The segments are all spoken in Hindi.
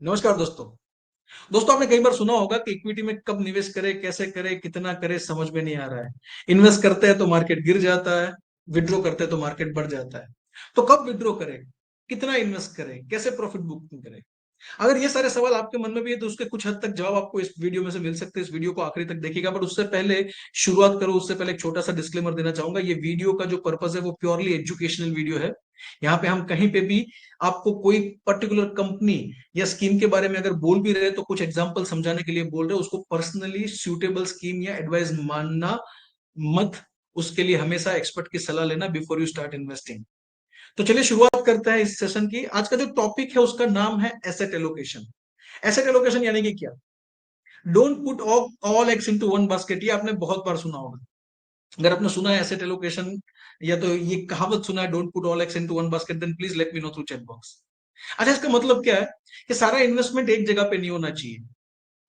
नमस्कार दोस्तों। आपने कई बार सुना होगा कि इक्विटी में कब निवेश करें, कैसे करें, कितना करें, समझ में नहीं आ रहा है। इन्वेस्ट करते हैं तो मार्केट गिर जाता है, विड्रॉ करते हैं तो मार्केट बढ़ जाता है। तो कब विड्रॉ करें, कितना इन्वेस्ट करें, कैसे प्रॉफिट बुकिंग करें? अगर ये सारे सवाल आपके मन में भी है तो उसके कुछ हद तक जवाब आपको इस वीडियो में से मिल सकते हैं। इस वीडियो को आखिरी तक देखिएगा। बट उससे पहले शुरुआत करूं उससे पहले एक छोटा सा डिस्क्लेमर देना चाहूंगा। ये वीडियो का जो पर्पस है वो प्योरली एजुकेशनल वीडियो है। यहाँ पे हम कहीं पे भी आपको कोई पर्टिकुलर कंपनी या स्कीम के बारे में अगर बोल भी रहे तो कुछ एग्जांपल समझाने के लिए बोल रहे हैं। उसको पर्सनली सूटेबल स्कीम या एडवाइस मानना मत। उसके लिए हमेशा एक्सपर्ट की सलाह लेना बिफोर यू स्टार्ट इन्वेस्टिंग। तो चलिए शुरुआत करते हैं इस सेशन की। आज का जो टॉपिक है उसका नाम है एसेट एलोकेशन। एसेट एलोकेशन यानी कि क्या? Don't put all eggs into one basket. ये आपने बहुत बार सुना होगा। अगर आपने सुना है एसेट एलोकेशन या तो ये कहावत सुना है don't put all eggs into one basket, then please let me know through chat box. अच्छा, इसका मतलब क्या है कि सारा इन्वेस्टमेंट एक जगह पे नहीं होना चाहिए।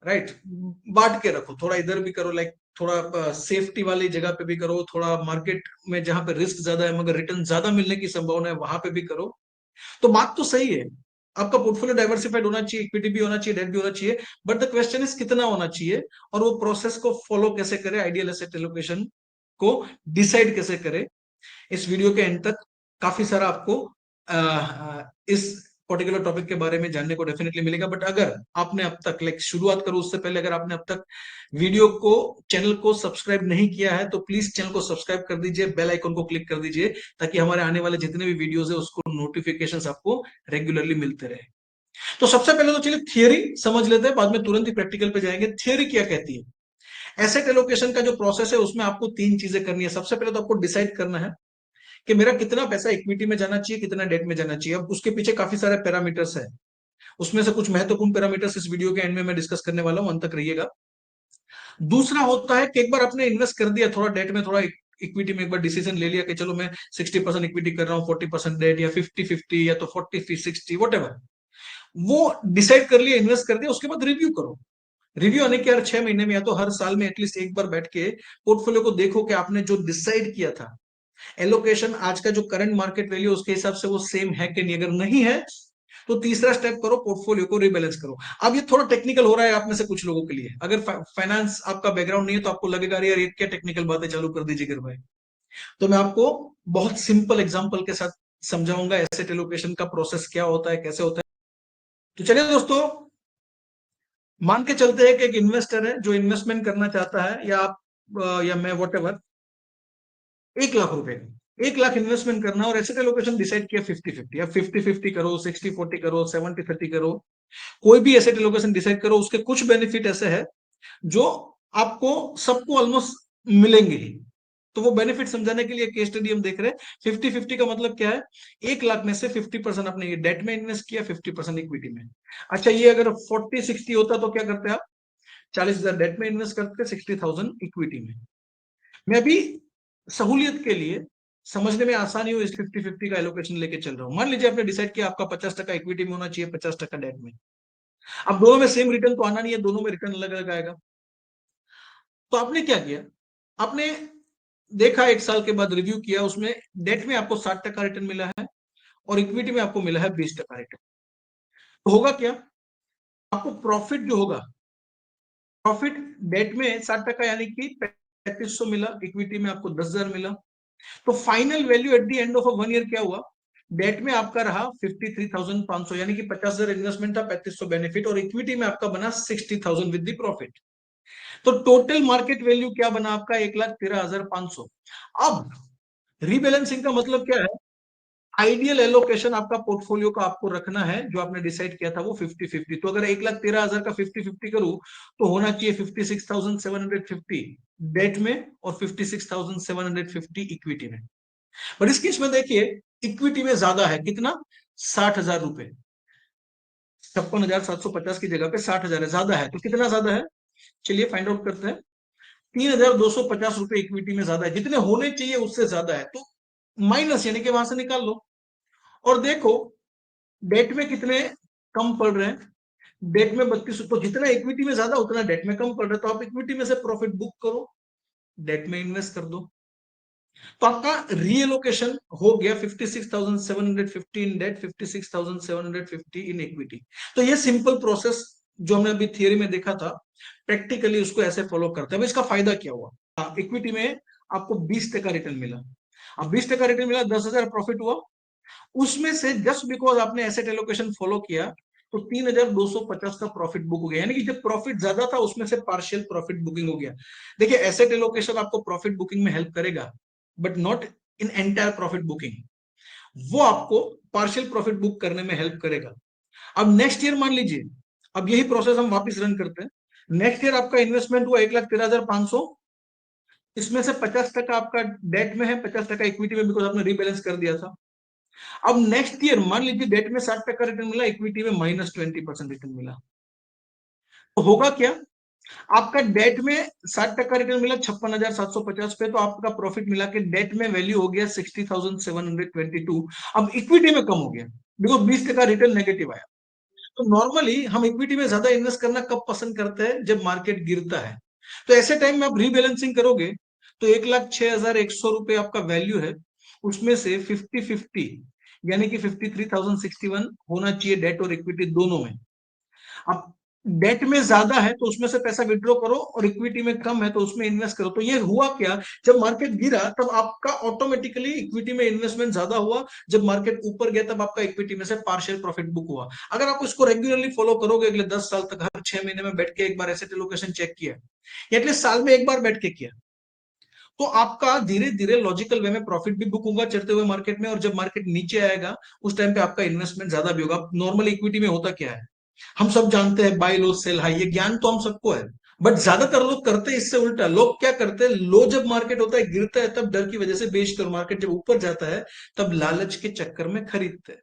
राइट? बांट के रखो, थोड़ा इधर भी करो, लाइक थोड़ा सेफ्टी वाली जगह पे भी करो, थोड़ा मार्केट में जहां पे रिस्क ज्यादा है मगर रिटर्न ज्यादा मिलने की संभावना है वहां पे भी करो। तो बात तो सही है, आपका पोर्टफोलियो डाइवर्सिफाइड होना चाहिए, इक्विटी भी होना चाहिए, डेट भी होना चाहिए। बट द क्वेश्चन इज कितना होना चाहिए और वो प्रोसेस को फॉलो कैसे करें, आइडियल एसेट एलोकेशन को डिसाइड कैसे करें। इस वीडियो के एंड तक काफी सारा आपको इस पर्टिकुलर टॉपिक के बारे में जानने को डेफिनेटली मिलेगा। बट अगर आपने अब तक लाइक शुरुआत करूं उससे पहले अगर आपने अब तक वीडियो को चैनल को सब्सक्राइब नहीं किया है तो प्लीज चैनल को सब्सक्राइब कर दीजिए, बेल आइकन को क्लिक कर दीजिए ताकि हमारे आने वाले जितने भी वीडियोस है उसको नोटिफिकेशंस आपको रेगुलरली मिलते रहे। तो सबसे पहले तो चलिए थियरी समझ लेते हैं, बाद में तुरंत ही प्रैक्टिकल पे जाएंगे। थियरी क्या कहती है? एसेट एलोकेशन का जो प्रोसेस है उसमें आपको तीन चीजें करनी है। सबसे पहले तो आपको डिसाइड करना है कि मेरा कितना पैसा इक्विटी में जाना चाहिए, कितना डेट में जाना चाहिए। अब उसके पीछे काफी सारे पैरामीटर्स है, उसमें से कुछ महत्वपूर्ण पैरामीटर्स इस वीडियो के एंड में मैं डिस्कस करने वाला हूं, अंत तक रहिएगा। दूसरा होता है कि एक बार आपने इन्वेस्ट कर दिया थोड़ा डेट में, थोड़ा इक्विटी में, एक बार डिसीजन ले लिया कि चलो मैं 60% इक्विटी कर रहा हूँ, 40% डेट, या 50-50 या तो 40-60 वट एवर, वो डिसाइड कर लिया, इन्वेस्ट कर दिया। उसके बाद रिव्यू करो। रिव्यू आने के हर 6 महीने में या तो हर साल में एटलीस्ट एक बार बैठ के पोर्टफोलियो को देखो कि आपने जो डिसाइड किया था एलोकेशन आज का जो करंट मार्केट वैल्यू उसके हिसाब से वो सेम है कि नहीं। अगर नहीं है तो तीसरा स्टेप करो, पोर्टफोलियो को रिबैलेंस करो। अब ये थोड़ा टेक्निकल हो रहा है आप में से कुछ लोगों के लिए। अगर फाइनेंस आपका बैकग्राउंड नहीं है तो आपको लगेगा अरे यार ये क्या टेक्निकल बातें चालू कर दीजिए गिर भाई। तो मैं आपको बहुत सिंपल एग्जांपल के साथ समझाऊंगा एसेट एलोकेशन का प्रोसेस क्या होता है, कैसे होता है। तो चलिए दोस्तों, मान के चलते हैं कि एक इन्वेस्टर है जो इन्वेस्टमेंट करना चाहता है, या आप या मैं वट एवर, 1 लाख रुपए का 1 लाख इन्वेस्टमेंट करना और एसेट एलोकेशन डिसाइड किया 50-50। अब 50-50 करो, 60-40 करो, 70-30 करो, कोई भी एसेट एलोकेशन डिसाइड करो। उसके कुछ बेनिफिट ऐसे है जो आपको सबको ऑलमोस्ट मिलेंगे ही। तो वो बेनिफिट समझाने के लिए केस स्टडी हम देख रहे हैं। 50-50 का मतलब क्या है? 1 लाख में से 50% आपने ये डेट में इन्वेस्ट किया, 50% इक्विटी में। अच्छा, ये अगर 40-60 होता तो क्या करते आप? 40,000 डेट में इन्वेस्ट करते, 60,000 इक्विटी में। मैं अभी सहूलियत के लिए समझने में आसानी हो इस 50-50 का एलोकेशन लेके चल रहा हूं। मान लीजिए आपने डिसाइड किया आपका 50% इक्विटी में होना चाहिए, 50% डेट में। अब दोनों में सेम रिटर्न तो आना नहीं है, दोनों में रिटर्न अलग अलग आएगा। तो आपने क्या किया? आपने देखा, 1 साल के बाद रिव्यू किया, उसमें डेट में आपको 60% रिटर्न मिला है और इक्विटी में आपको मिला है 20% रिटर्न। तो होगा क्या? आपको प्रॉफिट जो होगा, प्रॉफिट डेट में 60% यानी कि 3500 मिला, इक्विटी में आपको 10,000 मिला। तो final value at the end of 1 year क्या हुआ? डेट में आपका रहा 53,500, यानी कि 50,000 इन्वेस्टमेंट था, 3500 बेनिफिट, और इक्विटी में आपका बना 60,000 विद द प्रॉफिट। तो टोटल मार्केट वैल्यू क्या बना आपका? 1,13,500। अब रीबैलेंसिंग का मतलब क्या है? आइडियल एलोकेशन आपका पोर्टफोलियो का आपको रखना है जो आपने डिसाइड किया था वो 50-50। तो अगर 1,13,000 का 50-50 करूं तो होना चाहिए 56,750 डेट में और 56,750 इक्विटी में। पर इस केस में देखिए इक्विटी में ज्यादा है, कितना? 60,000 रुपए। 56,750 की जगह पे 60,000 है, ज्यादा है। तो कितना ज्यादा है? चलिए फाइंड आउट करते हैं। 3,250 रुपए इक्विटी में ज्यादा है, जितने होने चाहिए उससे ज्यादा है। तो माइनस यानी कि वहां से निकाल लो और देखो डेट में कितने कम पड़ रहे हैं। डेट में 32, तो जितना इक्विटी में ज्यादा उतना डेट में कम पड़ रहा है। तो आप इक्विटी में से प्रॉफिट बुक करो, डेट में इन्वेस्ट कर दो। तो आपका रीएलोकेशन हो गया 56,750 इन डेट, 56,750 इन इक्विटी। तो ये सिंपल प्रोसेस जो हमने अभी थियरी में देखा था, प्रैक्टिकली उसको ऐसे फॉलो करते हैं। अब इसका फायदा क्या हुआ, इक्विटी में आपको 20% रिटर्न मिला। अब 20% रिटर्न मिला, 10,000 प्रॉफिट हुआ। उसमें से जस्ट बिकॉज आपने एसेट एलोकेशन फॉलो किया तो 3,250 का प्रॉफिट बुक हो गया, यानी कि जब प्रॉफिट ज्यादा था उसमें से पार्शियल प्रॉफिट बुकिंग हो गया। देखिए, एसेट एलोकेशन आपको प्रॉफिट बुकिंग में हेल्प करेगा, but not in entire profit booking. वो आपको पार्शियल प्रॉफिट बुक करने में हेल्प करेगा। अब नेक्स्ट ईयर मान लीजिए, अब यही प्रोसेस हम वापस रन करते हैं। नेक्स्ट ईयर आपका इन्वेस्टमेंट हुआ 1,13,500, इसमें से 50% आपका डेट में है, 50% इक्विटी में, बिकॉज आपने रीबैलेंस कर दिया था। अब नेक्स्ट ईयर मान लीजिए डेट में 60% रिटर्न मिला, इक्विटी में -20% रिटर्न मिला, तो होगा क्या, आपका डेट में 60% रिटर्न मिला 56,750 पे, तो आपका प्रॉफिट मिला के डेट में वैल्यू हो गया 60,722। अब इक्विटी में कम हो गया बिकॉज 20% रिटर्न नेगेटिव आया। तो नॉर्मली हम इक्विटी में ज्यादा इन्वेस्ट करना कब पसंद करते हैं, जब मार्केट गिरता है। तो ऐसे टाइम में आप रीबैलेंसिंग करोगे तो 1,06,100 रुपए आपका वैल्यू है, उसमें से 50-50 यानी कि 53,061 होना चाहिए डेट और इक्विटी दोनों में। अब डेट में ज्यादा है तो उसमें से पैसा विड्रॉ करो, और इक्विटी में कम है तो उसमें इन्वेस्ट करो। तो ये हुआ क्या, जब मार्केट गिरा तब आपका ऑटोमेटिकली इक्विटी में इन्वेस्टमेंट ज्यादा हुआ, जब मार्केट ऊपर गया तब आपका इक्विटी में से पार्शियल प्रॉफिट बुक हुआ। अगर आप इसको रेगुलरली फॉलो करोगे अगले 10 साल तक, हर 6 महीने में बैठ के एक बार एसेट एलोकेशन चेक किया, या एटलीस्ट साल में एक बार बैठ के किया, तो आपका धीरे धीरे लॉजिकल वे में प्रॉफिट भी बुक होगा चढ़ते हुए मार्केट में, और जब मार्केट नीचे आएगा उस टाइम पे आपका इन्वेस्टमेंट ज्यादा भी होगा। नॉर्मल इक्विटी में होता क्या है, हम सब जानते हैं बाय लो सेल हाई, ये ज्ञान तो हम सबको है, बट ज्यादातर लोग करते हैं इससे उल्टा। लोग क्या करते हैं, लो जब मार्केट होता है गिरता है तब डर की वजह से बेचते, और मार्केट जब ऊपर जाता है तब लालच के चक्कर में खरीदते हैं।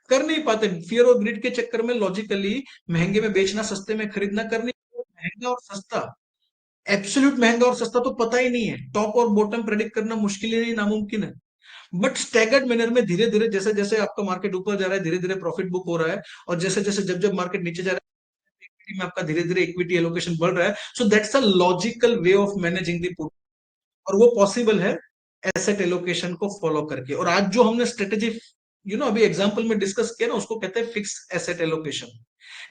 कर नहीं पाते, फियर और ग्रिड के चक्कर में लॉजिकली महंगे में बेचना, सस्ते में खरीदना, करनी। महंगा और सस्ता, एब्सोल्यूट महंगा और सस्ता तो पता ही नहीं है, टॉप और बॉटम प्रेडिक्ट करना मुश्किल ही नहीं, नामुमकिन है। बट स्टैगर्ड मैनर में धीरे धीरे, जैसे जैसे आपका मार्केट ऊपर जा रहा है धीरे धीरे प्रॉफिट बुक हो रहा है, और जैसे जैसे जब जब मार्केट नीचे जा रहा है इक्विटी में आपका धीरे धीरे इक्विटी एलोकेशन बढ़ रहा है। So that's a logical way of managing the port, और वो पॉसिबल है एसेट एलोकेशन को फॉलो करके। और आज जो हमने स्ट्रेटेजी अभी एग्जांपल में डिस्कस किया ना, उसको कहते हैं फिक्स एसेट एलोकेशन,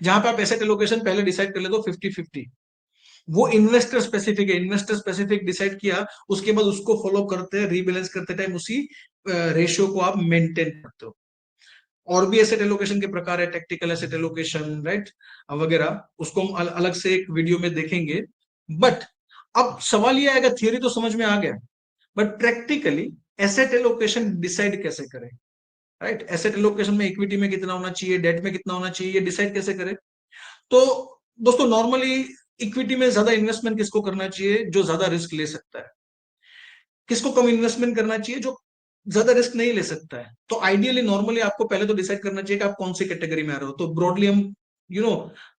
जहां पे आप एसेट एलोकेशन पहले डिसाइड कर ले दो 50-50। वो इन्वेस्टर स्पेसिफिक है, इन्वेस्टर स्पेसिफिक डिसाइड किया, उसके बाद उसको फॉलो करते हैं, रीबैलेंस करते टाइम उसी रेशियो को आप मेंटेन करते हो। और भी एसेट एलोकेशन के प्रकार है, टेक्टिकल एसेट एलोकेशन, राइट, वगैरह, उसको हम अलग से एक वीडियो में देखेंगे। बट अब सवाल ये आएगा, थियरी तो समझ में आ गया, but practically asset allocation decide कैसे करें, राइट। एसेट एलोकेशन में इक्विटी में कितना होना चाहिए, डेट में कितना होना चाहिए, ये डिसाइड कैसे करें। तो दोस्तों, नॉर्मली इक्विटी में ज्यादा इन्वेस्टमेंट किसको करना चाहिए, जो ज्यादा रिस्क ले सकता है। किसको कम इन्वेस्टमेंट करना चाहिए, जो ज्यादा रिस्क नहीं ले सकता है। तो आइडियली नॉर्मली आपको पहले तो डिसाइड करना चाहिए कि आप कौन सी कैटेगरी में आ रहे हो। तो ब्रॉडली हम यू नो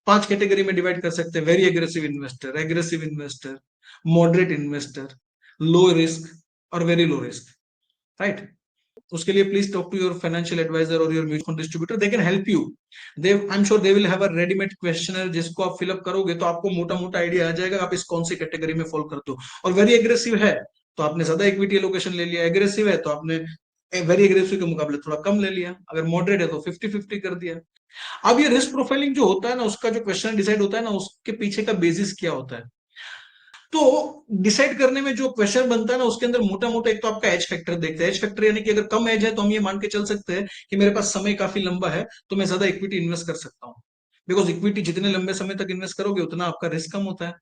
5 कैटेगरी में डिवाइड कर सकते हैं: very aggressive investor, moderate investor, low risk, और वेरी लो रिस्क, राइट। उसके लिए please talk to your financial adviser और your mutual fund distributor, they can help you. They I am sure they will have a readymade questionnaire, जिसको आप फिलअप करोगे तो आपको मोटा मोटा आइडिया आ जाएगा आप इस कौन सी कैटेगरी में फॉलो करते हो। और वेरी एग्रेसिव है तो आपने ज्यादा इक्विटी एलोकेशन ले लिया, एग्रेसिव है तो आपने वेरी एग्रेसिव के मुकाबले थोड़ा कम ले लिया, अगर मॉडरेट है तो 50-50 कर दिया। अब ये रिस्क प्रोफाइलिंग जो होता है ना, उसका जो क्वेश्चन डिसाइड होता है ना, उसके पीछे का बेसिस क्या होता है। तो डिसाइड करने में जो क्वेश्चन बनता है ना, उसके अंदर मोटा मोटा एक तो आपका एज फैक्टर देखते हैं। एज फैक्टर यानी कि अगर कम एज है तो हम ये मान के चल सकते हैं कि मेरे पास समय काफी लंबा है तो मैं ज्यादा इक्विटी इन्वेस्ट कर सकता हूँ, बिकॉज इक्विटी जितने लंबे समय तक इन्वेस्ट करोगे उतना आपका रिस्क कम होता है।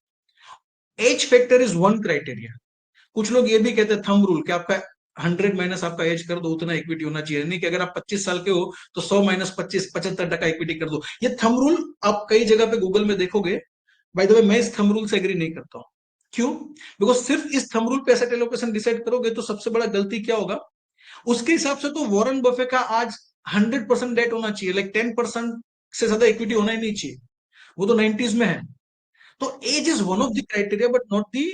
Age factor is one criteria. कुछ लोग ये भी कहते हैं थंब रूल, कि आपका 100 माइनस आपका एज कर दो, उतना इक्विटी होना चाहिए। नहीं कि अगर आप 25 साल के हो तो 100 माइनस 25, 75% इक्विटी कर दो। ये थंब रूल आप कई जगह पे गूगल में देखोगे। बाय द वे, मैं इस थंब रूल से एग्री नहीं करता हूं। क्यों? बिकॉज सिर्फ इस थंब रूल पे एसेट एलोकेशन डिसाइड करोगे तो सबसे बड़ा गलती क्या होगा, उसके हिसाब से तो वॉरेन बफे का आज 100% डेट होना चाहिए, लाइक 10% से ज्यादा इक्विटी होना ही नहीं चाहिए। वो तो 90s में है। तो age is one of the criteria but not the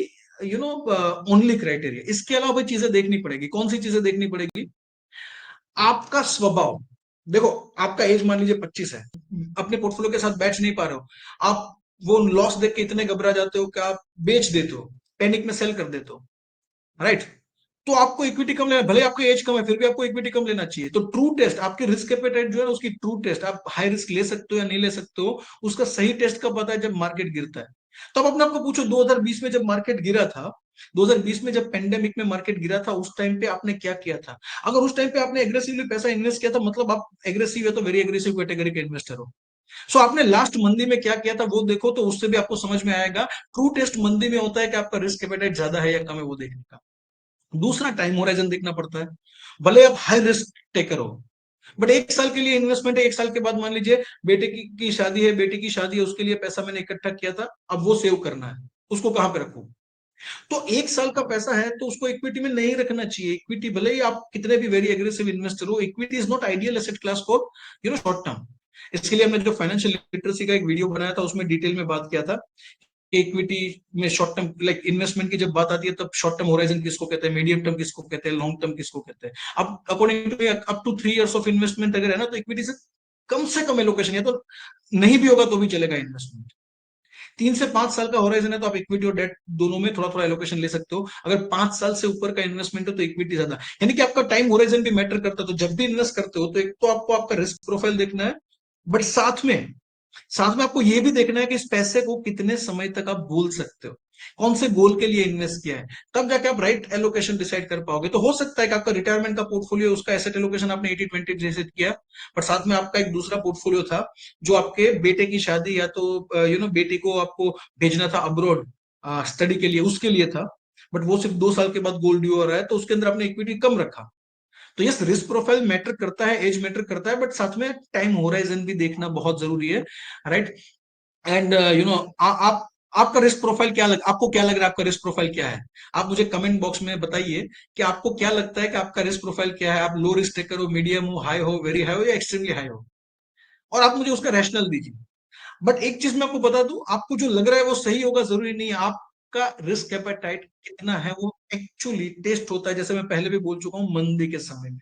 only criteria. इसके अलावा भी चीजें देखनी पड़ेगी। कौन सी चीजें देखनी पड़ेगी? आपका स्वभाव। देखो, आपका एज मान लीजिए 25 है, अपने पोर्टफोलियो के साथ बैठ नहीं पा रहे हो, आप वो लॉस देख के इतने घबरा जाते हो कि आप बेच देते हो, पैनिक में सेल कर देते हो, राइट। तो आपको इक्विटी कम लेना, भले आपकी एज कम है फिर भी आपको इक्विटी कम लेना चाहिए। तो ट्रू टेस्ट आपकी रिस्क एपेटाइट जो है ना, उसकी ट्रू टेस्ट, आप हाई रिस्क ले सकते हो या नहीं ले सकते हो, उसका सही टेस्ट कब पता है, जब मार्केट गिरता है। तो अब अपने आपको पूछो, 2020 में जब मार्केट गिरा था, 2020 में जब पेंडेमिक में मार्केट गिरा था, उस टाइम पे आपने क्या किया था? अगर उस टाइम पे आपने एग्रेसिवली पैसा इन्वेस्ट किया था, मतलब आप एग्रेसिव है तो वेरी एग्रेसिव कैटेगरी के इन्वेस्टर हो। सो आपने लास्ट मंदी में क्या किया था वो देखो, तो उससे भी आपको समझ में आएगा। ट्रू टेस्ट मंदी में होता है कि आपका रिस्क एपेटाइट ज्यादा है या कम है, वो देखने का। दूसरा, टाइम होराइजन देखना पड़ता है। भले आप हाई रिस्क टेकर हो, बट 1 साल के लिए इन्वेस्टमेंट है। 1 साल के बाद मान लीजिए बेटे की शादी है, बेटी की शादी है, उसके लिए पैसा मैंने इकट्ठा किया था, अब वो सेव करना है, उसको कहां पे रखूं? तो 1 साल का पैसा है तो उसको इक्विटी में नहीं रखना चाहिए। इक्विटी भले ही आप कितने भी वेरी एग्रेसिव इन्वेस्टर हो, equity is not ideal asset class for short term. इसके लिए हमने जो फाइनेंशियल लिटरेसी का एक वीडियो बनाया था, उसमें डिटेल में बात किया था। इक्विटी में शॉर्ट टर्म लाइक इन्वेस्टमेंट की जब बात आती है, तब शॉर्ट टर्म होराइजन किसको कहते हैं, मीडियम टर्म किसको कहते हैं, लॉन्ग टर्म किसको कहते हैं। अब according to up to 3 years of investment अगर है ना, तो इक्विटी से कम एलोकेशन, या तो नहीं भी होगा तो भी चलेगा इन्वेस्टमेंट। 3 से 5 साल का होराइजन है तो आप इक्विटी और डेट दोनों में थोड़ा थोड़ा एलोकेशन ले सकते हो। अगर 5 साल से ऊपर का इन्वेस्टमेंट है तो इक्विटी ज्यादा, यानी कि आपका टाइम होराइजन भी मैटर करता है। तो जब भी इन्वेस्ट करते हो तो एक तो आपको आपका रिस्क प्रोफाइल देखना है, बट साथ में आपको यह भी देखना है कि इस पैसे को कितने समय तक आप बोल सकते हो, कौन से गोल के लिए इन्वेस्ट किया है। तब जाके आप राइट एलोकेशन डिसाइड कर पाओगे। तो हो सकता है कि आपका रिटायरमेंट का पोर्टफोलियो, उसका एसेट एलोकेशन आपने 80-20 डिसाइड किया, बट साथ में आपका एक दूसरा पोर्टफोलियो था जो आपके बेटे की शादी या तो बेटी को आपको भेजना था अब्रॉड स्टडी के लिए, उसके लिए था। बट वो सिर्फ 2 साल के बाद गोल्ड ड्यू हो रहा है, तो उसके अंदर आपने इक्विटी कम रखा। तो यस, रिस्क प्रोफाइल मैटर करता है, एज मैटर करता है, बट साथ में टाइम होराइजन भी देखना बहुत जरूरी है। राइट। एंड आप आपका रिस्क प्रोफाइल आपको क्या लग रहा है, आपका रिस्क प्रोफाइल क्या है? आप मुझे कमेंट बॉक्स में बताइए कि आपको क्या लगता है कि आपका रिस्क प्रोफाइल क्या है। आप लो रिस्क टेकर हो, मीडियम हो, हाई हो, वेरी हाई हो, या एक्सट्रीमली हाई हो? और आप मुझे उसका रैशनल दीजिए। बट एक चीज मैं आपको बता दूं, आपको जो लग रहा है वो सही होगा जरूरी नहीं है। आपका रिस्क एपेटाइट कितना है वो एक्चुअली टेस्ट होता है, जैसे मैं पहले भी बोल चुका हूं, मंदी के समय में।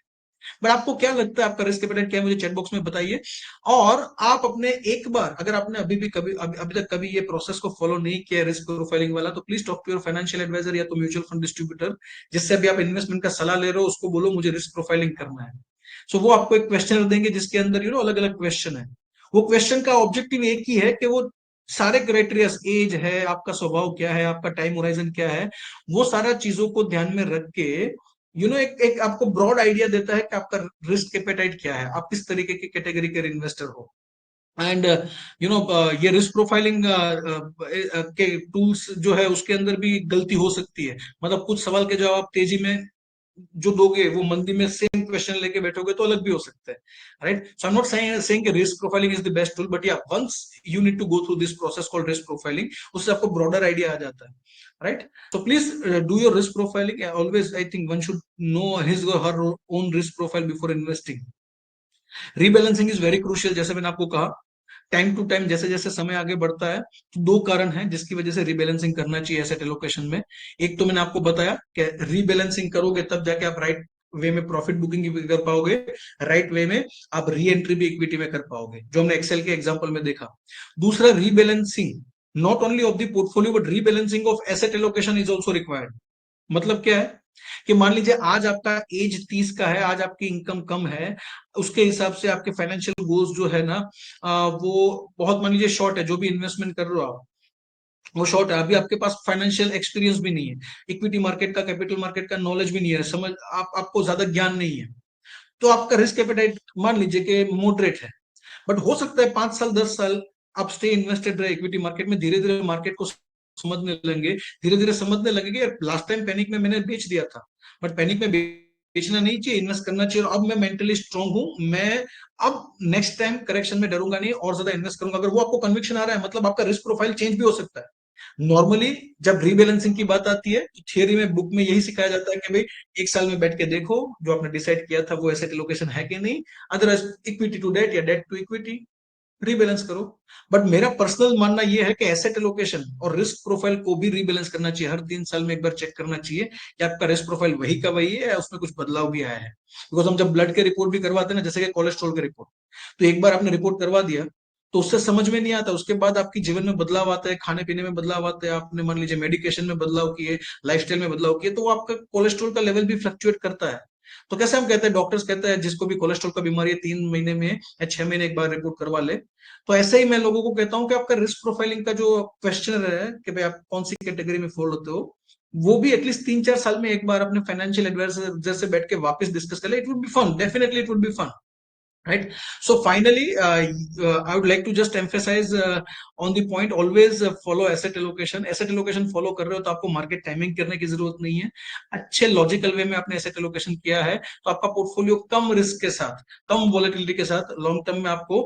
बट आपको क्या लगता है आपका रिस्क एपेटाइट क्या है, मुझे चैट बॉक्स में बताइए। और आप अपने एक बार, अगर आपने अभी भी कभी अभी तक कभी ये प्रोसेस को फॉलो नहीं किया रिस्क प्रोफाइलिंग वाला, तो please talk to your financial advisor या तो म्यूचुअल फंड डिस्ट्रीब्यूटर, जिससे अभी आप इन्वेस्टमेंट का सलाह ले रहे हो, उसको बोलो मुझे रिस्क प्रोफाइलिंग करना है। सो वो आपको एक क्वेश्चन देंगे जिसके अंदर अलग अलग क्वेश्चन है। वो क्वेश्चन का ऑब्जेक्टिव एक ही है कि वो सारे क्राइटेरिया, एज है, आपका स्वभाव क्या है, आपका टाइम होराइजन क्या है, वो सारा चीजों को ध्यान में रख के एक आपको ब्रॉड आइडिया देता है कि आपका रिस्क एपेटाइट क्या है, आप किस तरीके के कैटेगरी के इन्वेस्टर हो। एंड ये रिस्क प्रोफाइलिंग के टूल्स जो है उसके अंदर भी गलती हो सकती है। मतलब कुछ सवाल के जवाब तेजी में जो दोगे, वो मंदी में सेम क्वेश्चन लेके बैठोगे तो अलग भी हो सकता है। Right. So I am not saying कि risk profiling is the best tool, but yeah once you need to go through this process called risk profiling, उससे आपको ब्रॉडर आइडिया आ जाता है। Right. So please do your risk profiling. Always, I think one should know his or her own risk profile before investing. Rebalancing is very crucial, जैसे मैंने आपको कहा। टाइम टू टाइम, जैसे जैसे समय आगे बढ़ता है, तो दो कारण हैं जिसकी वजह से रीबैलेंसिंग करना चाहिए एसेट एलोकेशन में। एक तो मैंने आपको बताया कि रीबैलेंसिंग करोगे तब जाके आप राइट वे में प्रॉफिट बुकिंग भी कर पाओगे, राइट वे में आप री एंट्री भी इक्विटी में कर पाओगे, जो हमने एक्सेल के एग्जांपल में देखा। दूसरा, rebalancing not only of the portfolio but rebalancing of asset allocation is also required. मतलब क्या है कि मान लीजिए आज आपका एज 30 का है, आज आपकी इनकम कम है, उसके हिसाब से आपके फाइनेंशियल गोल्स जो है ना, वो बहुत मान लीजिए शॉर्ट है, जो भी इन्वेस्टमेंट कर रहे हो आप वो शॉर्ट है। अभी आपके पास फाइनेंशियल एक्सपीरियंस भी नहीं है, इक्विटी मार्केट का, कैपिटल मार्केट का नॉलेज भी नहीं है, समझ आपको ज्यादा ज्ञान नहीं है। तो आपका रिस्क एपेटाइट मान लीजिए कि मॉडरेट है। बट हो सकता है 5 साल 10 साल आप स्टे इन्वेस्टेड रहे इक्विटी मार्केट में, धीरे धीरे मार्केट को समझने लगेंगे, धीरे धीरे समझने लगेंगे लास्ट टाइम पैनिक में मैंने बेच दिया था, बट पैनिक में बेचना नहीं चाहिए, इन्वेस्ट करना चाहिए। और अब मैं मेंटली स्ट्रांग हूं, मैं अब नेक्स्ट टाइम करेक्शन में डरूंगा नहीं और ज्यादा इन्वेस्ट करूंगा। अगर वो आपको कन्विक्शन आ रहा है, मतलब आपका रिस्क प्रोफाइल चेंज भी हो सकता है। नॉर्मली जब रीबैलेंसिंग की बात आती है तो थियरी में, बुक में यही सिखाया जाता है कि भाई 1 साल में बैठ के देखो जो आपने डिसाइड किया था वो एसेट एलोकेशन है कि नहीं, अदरवाइज इक्विटी टू डेट या डेट टू इक्विटी रीबैलेंस करो। बट मेरा पर्सनल मानना यह है कि एसेट एलोकेशन और रिस्क प्रोफाइल को भी रीबैलेंस करना चाहिए, हर 3 साल में एक बार चेक करना चाहिए कि आपका रिस्क प्रोफाइल वही का वही है या उसमें कुछ बदलाव भी आया है। बिकॉज हम जब ब्लड के रिपोर्ट भी करवाते हैं ना, जैसे कि कोलेस्ट्रॉल की रिपोर्ट, तो एक बार आपने रिपोर्ट करवा दिया, तो उससे समझ में नहीं आता, उसके बाद आपकी जीवन में बदलाव आता है, खाने पीने में बदलाव आता है, आपने मान लीजिए मेडिकेशन में बदलाव किए, लाइफस्टाइल में बदलाव किए, तो वो आपका कोलेस्ट्रॉल का लेवल भी फ्लक्चुएट करता है। तो कैसे हम कहते हैं, डॉक्टर्स कहते हैं जिसको भी कोलेस्ट्रॉल का बीमारी है 3 महीने में या 6 महीने एक बार रिपोर्ट करवा ले। तो ऐसे ही मैं लोगों को कहता हूँ कि आपका रिस्क प्रोफाइलिंग का जो क्वेश्चन है कि भाई आप कौन सी कैटेगरी में फॉल होते हो, वो भी एटलीस्ट 3-4 साल में एक बार अपने फाइनेंशियल एडवाइजर से बैठ के वापस डिस्कस कर ले। It would be fun, definitely it would be fun, right? So finally, I would like to just emphasize on the point, always follow asset allocation. Asset allocation follow कर रहे हो तो आपको मार्केट टाइमिंग करने की जरूरत नहीं है। अच्छे लॉजिकल वे में आपने एसेट एलोकेशन किया है तो आपका पोर्टफोलियो कम रिस्क के साथ, कम वॉलेटिलिटी के साथ लॉन्ग टर्म में आपको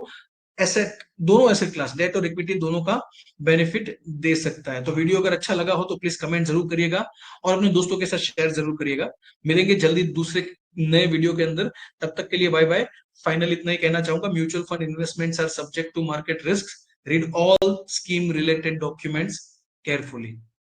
एसेट, दोनों एसेट क्लास डेट और इक्विटी दोनों का बेनिफिट दे सकता है। तो वीडियो अगर अच्छा लगा हो तो प्लीज कमेंट जरूर करिएगा और अपने दोस्तों के साथ शेयर जरूर करिएगा। मिलेंगे जल्दी दूसरे नए वीडियो के अंदर, तब तक के लिए बाय बाय। फाइनल इतना ही कहना चाहूंगा, mutual fund investments are subject to market risk, read all scheme related documents carefully.